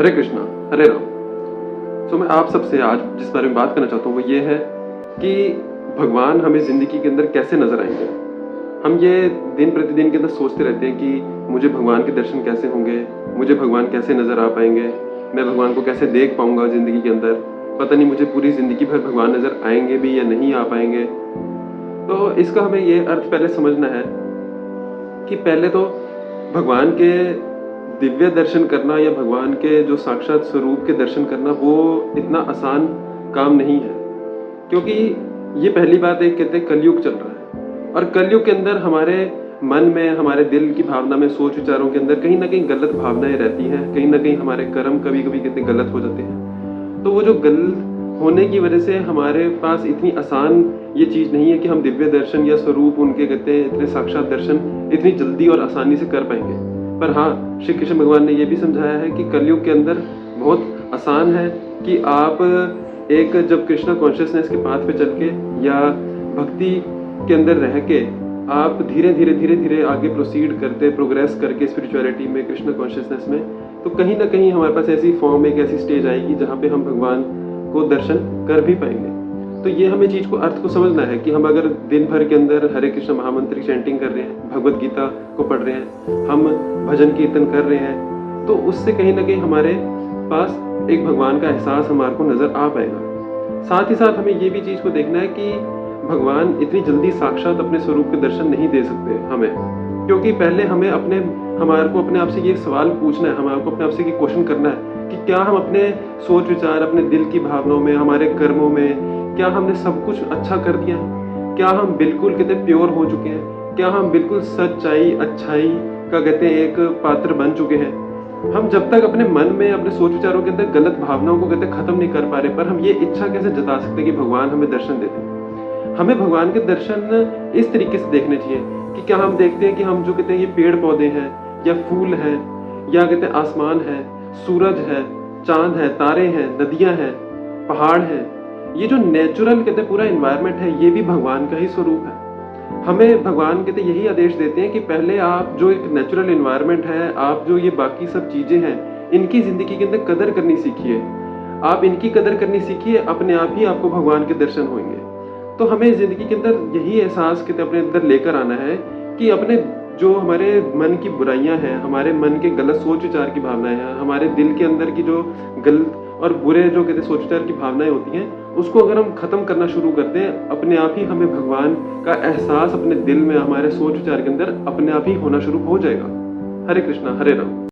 हरे कृष्णा, हरे राम। मैं आप सबसे आज जिस बारे में बात करना चाहता हूँ वो ये है कि भगवान हमें ज़िंदगी के अंदर कैसे नज़र आएँगे। हम ये दिन प्रतिदिन के अंदर सोचते रहते हैं कि मुझे भगवान के दर्शन कैसे होंगे, मुझे भगवान कैसे नज़र आ पाएँगे, मैं भगवान को कैसे देख पाऊँगा ज़िंदगी के अंदर, पता नहीं मुझे पूरी ज़िंदगी भर भगवान नज़र आएँगे भी या नहीं आ पाएँगे। तो इसका हमें ये अर्थ पहले समझना है कि पहले तो भगवान के दिव्य दर्शन करना या भगवान के जो साक्षात स्वरूप के दर्शन करना वो इतना आसान काम नहीं है। क्योंकि ये पहली बात एक कहते हैं कलयुग चल रहा है और कलयुग के अंदर हमारे मन में, हमारे दिल की भावना में, सोच विचारों के अंदर कहीं न कहीं गलत भावनाएँ रहती हैं, कहीं न कहीं हमारे कर्म कभी-कभी कहते हैं गलत हो जाते हैं। तो वो जो गलत होने की वजह से हमारे पास इतनी आसान ये चीज़ नहीं है कि हम दिव्य दर्शन या स्वरूप उनके कहते हैं इतने साक्षात दर्शन इतनी जल्दी और आसानी से कर पाएँगे। पर हाँ, श्री कृष्ण भगवान ने ये भी समझाया है कि कलयुग के अंदर बहुत आसान है कि आप एक जब कृष्णा कॉन्शियसनेस के पाथ पे चल के या भक्ति के अंदर रह के आप धीरे-धीरे आगे प्रोसीड करते, प्रोग्रेस करके स्पिरिचुअलिटी में, कृष्णा कॉन्शियसनेस में, तो कहीं न कहीं हमारे पास ऐसी फॉर्म, एक ऐसी स्टेज आएगी जहाँ पे हम भगवान को दर्शन कर भी पाएँगे। तो ये हमें चीज़ को अर्थ को समझना है कि हम अगर दिन भर के अंदर हरे कृष्ण महामंत्र की चैंटिंग कर रहे हैं, भगवद गीता को पढ़ रहे हैं, हम भजन कीर्तन कर रहे हैं, तो उससे कहीं न कहीं हमारे पास एक भगवान का एहसास हमारे को नज़र आ पाएगा। साथ ही साथ हमें ये भी चीज़ को देखना है कि भगवान इतनी जल्दी साक्षात अपने स्वरूप के दर्शन नहीं दे सकते हमें। क्योंकि पहले हमें हमारे को अपने आप से ये सवाल पूछना है, हमारे को अपने आप से ये क्वेश्चन करना है कि क्या हम अपने सोच विचार, अपने दिल की भावनाओं में, हमारे कर्मों में, क्या हमने सब कुछ अच्छा कर दिया है? क्या हम बिल्कुल कहते हैं प्योर हो चुके हैं? क्या हम बिल्कुल सच्चाई, अच्छाई का कहते हैं एक पात्र बन चुके हैं? हम जब तक अपने मन में, अपने सोच विचारों के अंदर गलत भावनाओं को कहते हैं खत्म नहीं कर पा रहे, पर हम ये इच्छा कैसे जता सकते हैं कि भगवान हमें दर्शन दे दें? हमें भगवान के दर्शन इस तरीके से देखने चाहिए कि क्या हम देखते हैं कि हम जो कहते हैं ये पेड़ पौधे हैं या फूल हैं या कहते हैं आसमान है, सूरज है, चांद है, तारे हैं, नदियां हैं, पहाड़ हैं, ये जो नेचुरल कहते हैं पूरा एनवायरनमेंट है, ये भी भगवान का ही स्वरूप है। हमें भगवान कहते यही आदेश देते हैं कि पहले आप जो एक नेचुरल एनवायरनमेंट है, आप जो ये बाकी सब चीजें हैं, इनकी जिंदगी के अंदर कदर करनी सीखिए। आप इनकी कदर करनी सीखिए, अपने आप ही आपको भगवान के दर्शन होंगे। तो हमें ज़िंदगी के अंदर यही एहसास कहते अपने अंदर लेकर आना है कि अपने जो हमारे मन की बुराइयां हैं, हमारे मन के गलत सोच विचार की भावनाएं हैं, हमारे दिल के अंदर की जो गलत और बुरे जो कहते सोच विचार की भावनाएं होती हैं, उसको अगर हम ख़त्म करना शुरू कर दें, अपने आप ही हमें भगवान का एहसास अपने दिल में, हमारे सोच विचार के अंदर अपने आप ही होना शुरू हो जाएगा। हरे कृष्णा, हरे राम।